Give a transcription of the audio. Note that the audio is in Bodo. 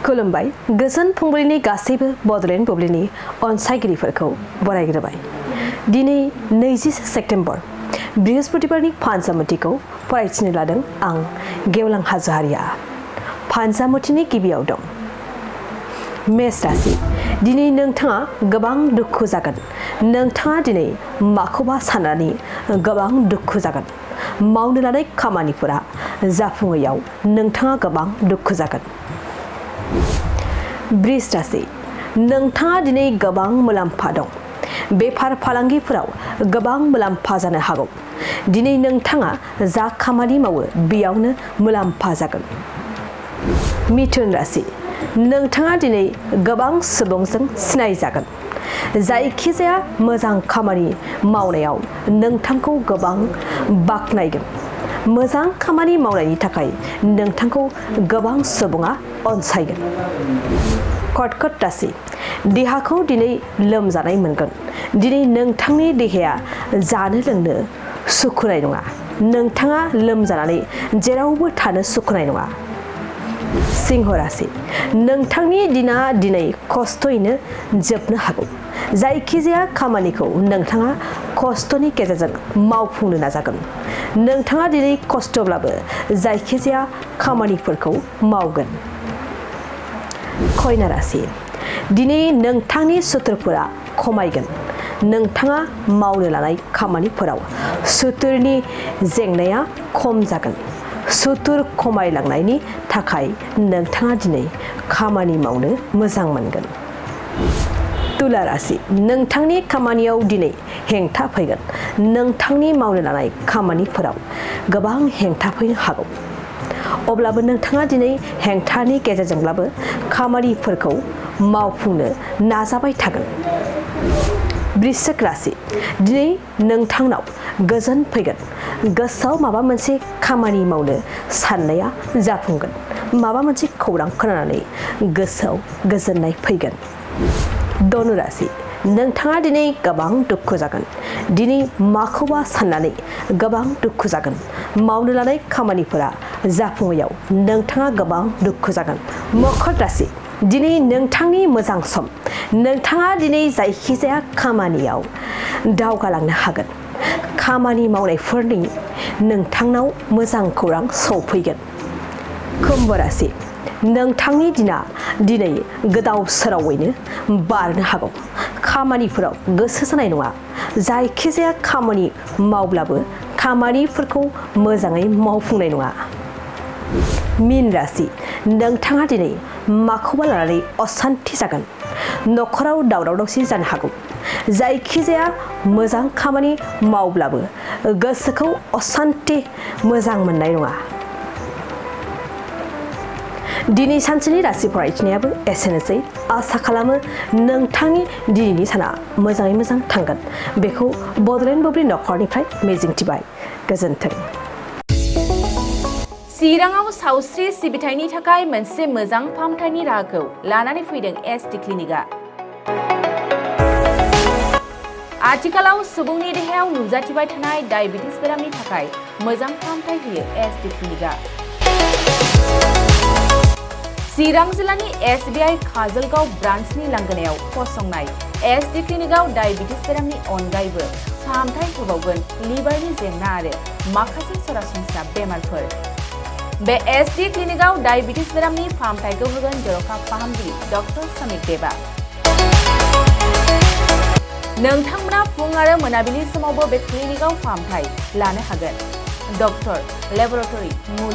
खुलुमबाय गोजोन फुंबिलिनि गासैबो बड'लेण्ड बुब्लिनि अनसायगिरिफोरखौ बरायग्रोबाय। दिनै 20 सेप्तेम्बर बृहस्पतिबारनि फानजामुथिखौ फरायथिनो लादों आं गेवलां हाज'हारिया। फानजामुथिनि गिबियाव दं मेष राशि। दिनै नोंथाङा गोबां दुखु जागोन। नोंथाङा दिनै माखौबा साननानै गोबां दुखु जागोन। मावनो लानाय खामानिफोरा जाफुङैयाव नोंथाङा गोबां दुखु जागोन। वृष राशि। नोंथाङा दिनै गोबां मुलाम्फा दं। बेफार फालांगिफोराव गोबां मुलाम्फा जानो हागौ। दिनै नोंथाङा जा खामानि मावो बेयावनो मुलाम्फा जागोन। मिथुन राशि। नोंथाङा दिनै गोबां सुबुंजों सिनायजागोन। जायखिजाया मोजां खामानि मावनायाव नोंथांखौ गोबां बाख्नायगोन। मोजां खामानि मावनायनि थाखाय नोंथांखौ गोबां सुबुङा अनसायगोन। कर्कट राशि। देहाखौ दिनै लोमजानाय मोनगोन। दिनै नोंथांनि देहाया जानो लोंनो सुखुनाय नङा। नोंथाङा लोमजानानै जेरावबो थानो सुखुनाय नङा। सिंह राशि। नोंथांनि दिना दिनै खस्थ'यैनो जोबनो हागौ। जायखिजाया खामानिखौ नोंथाङा खस्थ'नि गेजेरजों मावफुंनो नाजागोन। नोंथाङा दिनै खस्थ'ब्लाबो जायखिजाया खामानिफोरखौ मावगोन। कन्या राशि। दिनै नोंथांनि सुथुरफोरा खमायगोन। नोंथाङा मावनो लानाय खामानिफोराव सुथुरनि जेंनाया खम जागोन। सुथुर खमायलांनायनि थाखाय नोंथाङा दिनै खामानि मावनो मोजां मोनगोन। तुला राशि। नोंथांनि खामानियाव दिनै हेंथा फैगोन। नोंथांनि मावनो लानाय खामानिफोराव गोबां हेंथा फैनो हागौ। अब्लाबो नोंथाङा दिनै हेंथानि गेजेरजोंब्लाबो खामानिफोरखौ मावफुंनो नाजाबाय थागोन। वृश्चिक राशि। दिनै नोंथांनाव गोजोन फैगोन। गोसोआव माबा मोनसे खामानि मावनो साननाया जाफुंगोन। माबा मोनसे खौरां खोनानानै गोसोआव गोजोननाय फैगोन। धनु राशि। नोंथाङा दिनै गोबां दुखु जागोन। दिनै माखौबा साननानै गोबां दुखु जागोन। मावनो लानाय खामानिफोरा जाफुङैयाव नोंथाङा गोबां दुखु जागोन। मकर राशि। दिनै नोंथांनि मोजां सम। नोंथाङा दिनै जायखिजाया खामानियाव दावगालांनो हागोन। खामानि मावनायफोरनि नोंथांनाव मोजां खौरां सौफैगोन। कुम्भ राशि। नोंथांनि दिना दिनै गोदाव सोरावैनो बारनो हागौ। खामानिफोराव गोसो जानाय नङा। जायखिजाया खामानि मावब्लाबो खामानिफोरखौ मोजाङै मावफुंनाय नङा। मीन राशि। नोंथाङा दिनै माखौबा लानानै असान्थि जागोन। न'खराव दावराव दावसि जानो हागौ। जायखिजाया मोजां खामानि मावब्लाबो गोसोखौ असान्थि मोजां मोननाय नङा। दिनै सानसेनि राशि फरायथिनायाबो एसेनोसै। आसा खालामो नोंथांनि दिनैनि साना मोजाङै मोजां थांगोन। बेखौ बड'लेण्ड बुब्लि नखरनिफ्राय मिजिंथिबाय। गोजोन्थों। चिराङाव सावस्रि सिबिथायनि थाखाय मोनसे मोजां फाहामथायनि राहाखौ लानानै फैदों एसटि क्लिनिकआ। आथिखालाव सुबुंनि देहायाव नुजाथिबाय थानाय डायबिटिस बेरामनि थाखाय मोजां फाहामथाय होयो एसटि क्लिनिकआ। चिरां जिल्लानि SBI काजलगाव ब्रान्चनि लांगोनायाव फसंनाय एसटि क्लिनिकआव डायबिटिस बेरामनि अनगायैबो फाहामथाय होबावगोन लिभारनि जेंना आरो माखासे सरासनस्रा बेमारफोर। बे एसटि क्लिनिकआव डायबिटिस बेरामनि फाहामथायखौ होगोन जर'खा फाहामगिरि डक्टर समिक देबा। नोंथांमोना फुं आरो मोनाबिलि समावबो बे क्लिनिकआव फाहामथाय लानो हागोन। Doctor, laboratory,